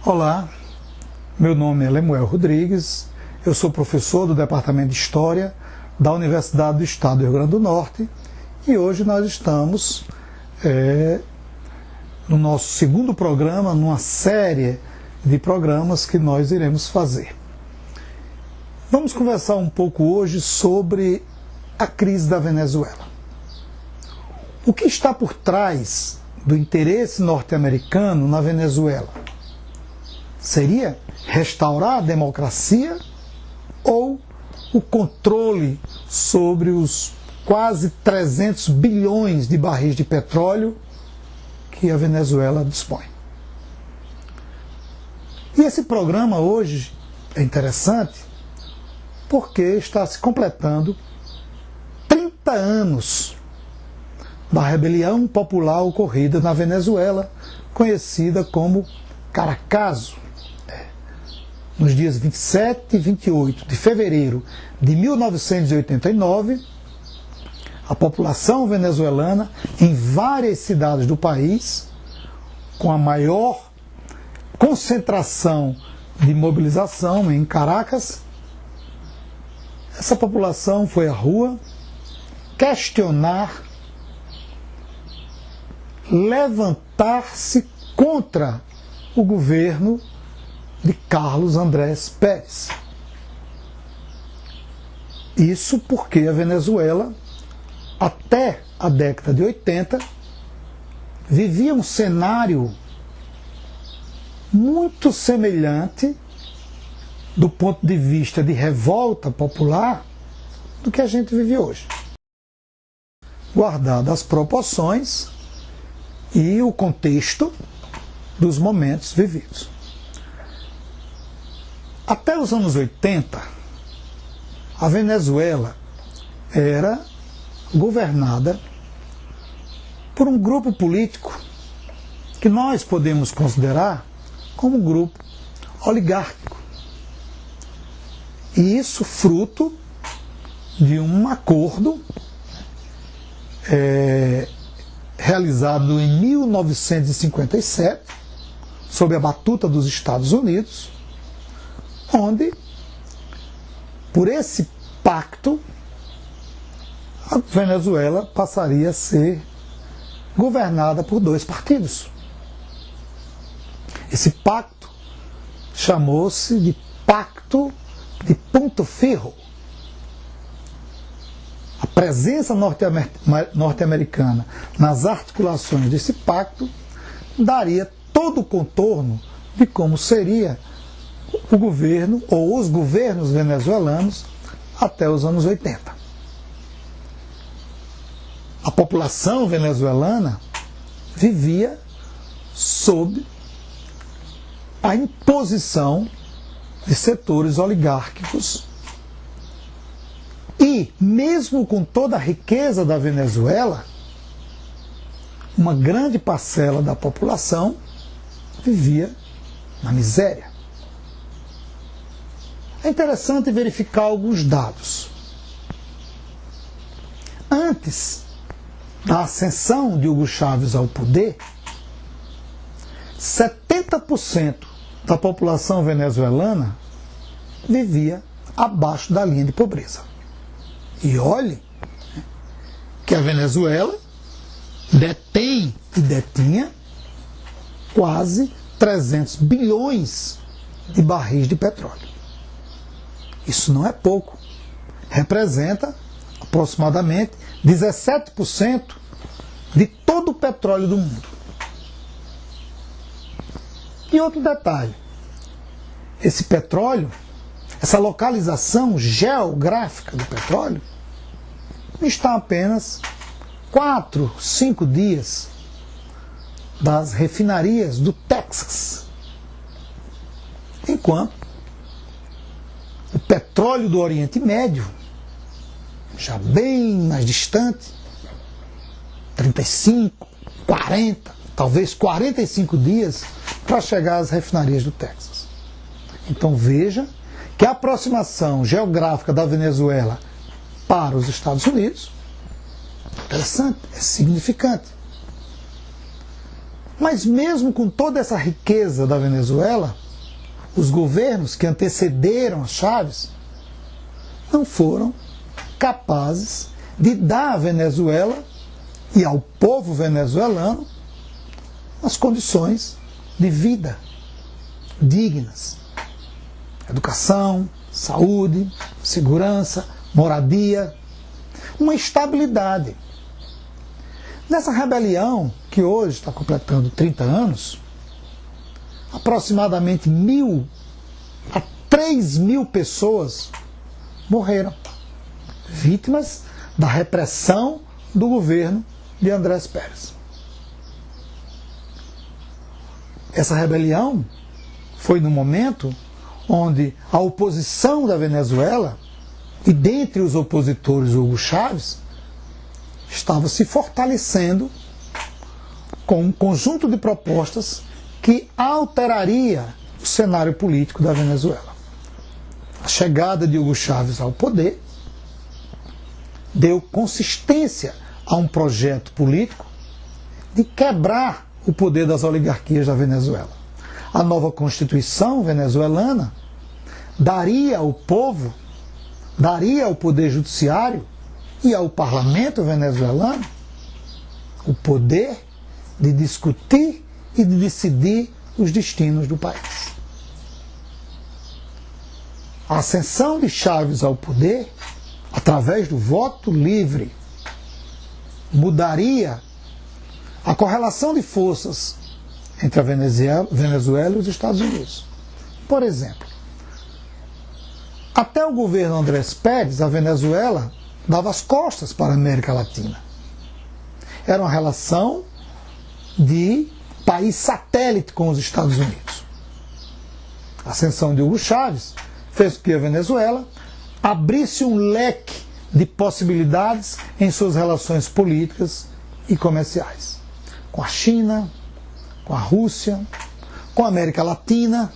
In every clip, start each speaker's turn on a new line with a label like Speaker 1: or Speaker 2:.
Speaker 1: Olá, meu nome é Lemuel Rodrigues, eu sou professor do Departamento de História da Universidade do Estado do Rio Grande do Norte e hoje nós estamos no nosso segundo programa, numa série de programas que nós iremos fazer. Vamos conversar um pouco hoje sobre a crise da Venezuela. O que está por trás do interesse norte-americano na Venezuela? Seria restaurar a democracia ou o controle sobre os quase 300 bilhões de barris de petróleo que a Venezuela dispõe? E esse programa hoje é interessante porque está se completando 30 anos da rebelião popular ocorrida na Venezuela, conhecida como Caracazo. Nos dias 27 e 28 de fevereiro de 1989, a população venezuelana, em várias cidades do país, com a maior concentração de mobilização em Caracas, essa população foi à rua questionar, levantar-se contra o governo de Carlos Andrés Pérez. Isso porque a Venezuela, até a década de 80, vivia um cenário muito semelhante, do ponto de vista de revolta popular, do que a gente vive hoje. Guardado as proporções e o contexto dos momentos vividos. Até os anos 80, a Venezuela era governada por um grupo político que nós podemos considerar como um grupo oligárquico. E isso fruto de um acordo realizado em 1957, sob a batuta dos Estados Unidos, onde, por esse pacto, a Venezuela passaria a ser governada por dois partidos. Esse pacto chamou-se de Pacto de Punto Fijo. A presença norte-americana nas articulações desse pacto daria todo o contorno de como seria o governo ou os governos venezuelanos até os anos 80. A população venezuelana vivia sob a imposição de setores oligárquicos e, mesmo com toda a riqueza da Venezuela, uma grande parcela da população vivia na miséria. É interessante verificar alguns dados. Antes da ascensão de Hugo Chávez ao poder, 70% da população venezuelana vivia abaixo da linha de pobreza. E olhe que a Venezuela detém e detinha quase 300 bilhões de barris de petróleo. Isso não é pouco. Representa aproximadamente 17% de todo o petróleo do mundo. E outro detalhe, esse petróleo, essa localização geográfica do petróleo, está a apenas 4, 5 dias das refinarias do Texas. Enquanto o petróleo do Oriente Médio, já bem mais distante, 35, 40, talvez 45 dias para chegar às refinarias do Texas. Então veja que a aproximação geográfica da Venezuela para os Estados Unidos é interessante, é significante. Mas mesmo com toda essa riqueza da Venezuela, os governos que antecederam as Chávez não foram capazes de dar à Venezuela e ao povo venezuelano as condições de vida dignas. Educação, saúde, segurança, moradia, uma estabilidade. Nessa rebelião, que hoje está completando 30 anos, aproximadamente 1.000 a 3.000 pessoas morreram, vítimas da repressão do governo de Andrés Pérez. Essa rebelião foi no momento onde a oposição da Venezuela, e dentre os opositores Hugo Chávez, estava se fortalecendo com um conjunto de propostas que alteraria o cenário político da Venezuela. A chegada de Hugo Chávez ao poder deu consistência a um projeto político de quebrar o poder das oligarquias da Venezuela. A nova Constituição venezuelana daria ao povo, daria ao Poder Judiciário e ao Parlamento venezuelano o poder de discutir e de decidir os destinos do país. A ascensão de Chávez ao poder, através do voto livre, mudaria a correlação de forças entre a Venezuela e os Estados Unidos. Por exemplo, até o governo Andrés Pérez, a Venezuela dava as costas para a América Latina. Era uma relação de país satélite com os Estados Unidos. A ascensão de Hugo Chávez fez com que a Venezuela abrisse um leque de possibilidades em suas relações políticas e comerciais. Com a China, com a Rússia, com a América Latina.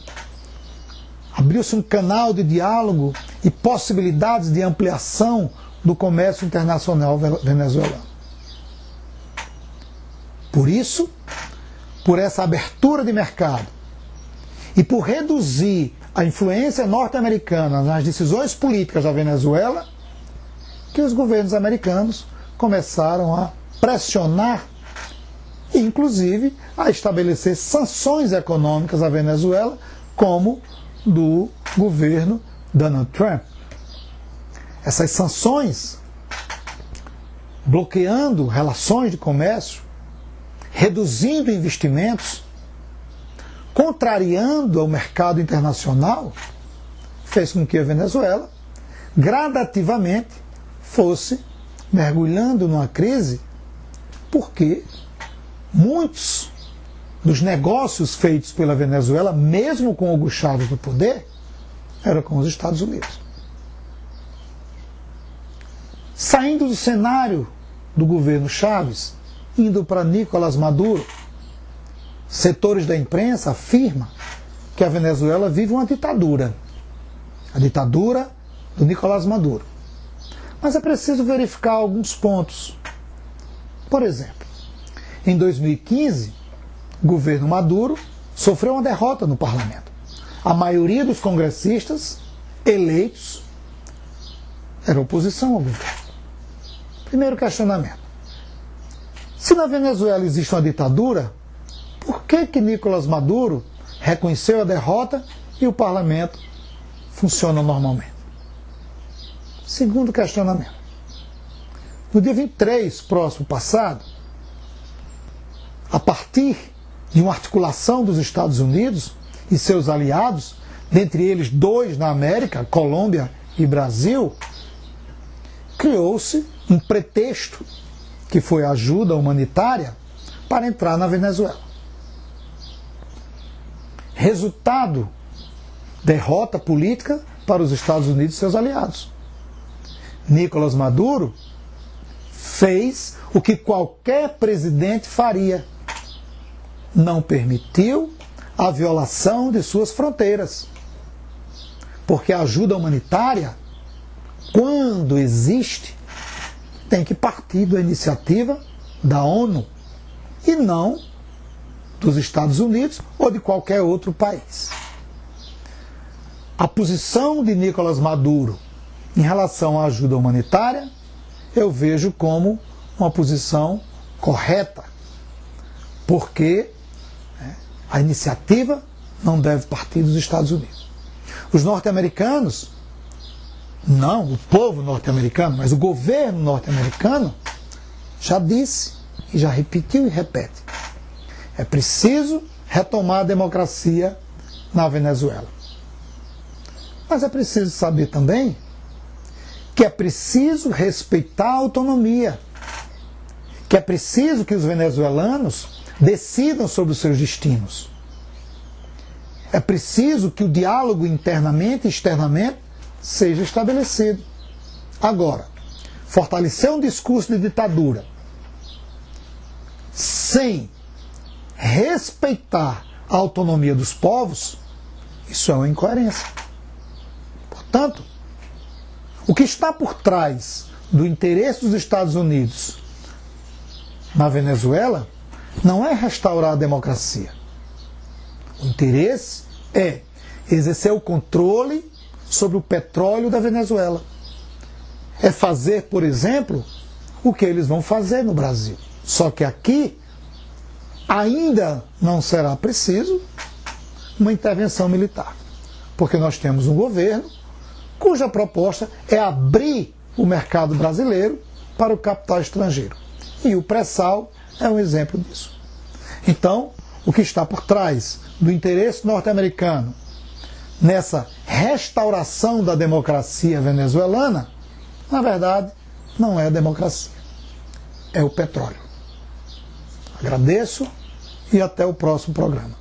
Speaker 1: Abriu-se um canal de diálogo e possibilidades de ampliação do comércio internacional venezuelano. Por isso, por essa abertura de mercado e por reduzir a influência norte-americana nas decisões políticas da Venezuela, que os governos americanos começaram a pressionar e, inclusive, a estabelecer sanções econômicas à Venezuela, como do governo Donald Trump. Essas sanções, bloqueando relações de comércio, reduzindo investimentos, contrariando o mercado internacional, fez com que a Venezuela gradativamente fosse mergulhando numa crise, porque muitos dos negócios feitos pela Venezuela, mesmo com Hugo Chávez no poder, eram com os Estados Unidos. Saindo do cenário do governo Chávez, indo para Nicolás Maduro, setores da imprensa afirmam que a Venezuela vive uma ditadura. A ditadura do Nicolás Maduro. Mas é preciso verificar alguns pontos. Por exemplo, em 2015, o governo Maduro sofreu uma derrota no parlamento. A maioria dos congressistas eleitos era oposição ao governo. Primeiro questionamento. Se na Venezuela existe uma ditadura, por que Nicolás Maduro reconheceu a derrota e o parlamento funciona normalmente? Segundo questionamento. No dia 23, próximo passado, a partir de uma articulação dos Estados Unidos e seus aliados, dentre eles 2 na América, Colômbia e Brasil, criou-se um pretexto, que foi a ajuda humanitária, para entrar na Venezuela. Resultado, derrota política para os Estados Unidos e seus aliados. Nicolás Maduro fez o que qualquer presidente faria. Não permitiu a violação de suas fronteiras. Porque a ajuda humanitária, quando existe, tem que partir da iniciativa da ONU e não dos Estados Unidos ou de qualquer outro país. A posição de Nicolás Maduro em relação à ajuda humanitária, eu vejo como uma posição correta, porque a iniciativa não deve partir dos Estados Unidos. Os norte-americanos, não o povo norte-americano, mas o governo norte-americano, já disse, e já repetiu e repete, é preciso retomar a democracia na Venezuela. Mas é preciso saber também que é preciso respeitar a autonomia, que é preciso que os venezuelanos decidam sobre os seus destinos. É preciso que o diálogo internamente e externamente seja estabelecido. Agora, fortalecer um discurso de ditadura sem respeitar a autonomia dos povos, isso é uma incoerência. Portanto, o que está por trás do interesse dos Estados Unidos na Venezuela não é restaurar a democracia. O interesse é exercer o controle sobre o petróleo da Venezuela. É fazer, por exemplo, o que eles vão fazer no Brasil. Só que aqui ainda não será preciso uma intervenção militar. Porque nós temos um governo cuja proposta é abrir o mercado brasileiro para o capital estrangeiro. E o pré-sal é um exemplo disso. Então, o que está por trás do interesse norte-americano nessa restauração da democracia venezuelana, na verdade, não é a democracia, é o petróleo. Agradeço e até o próximo programa.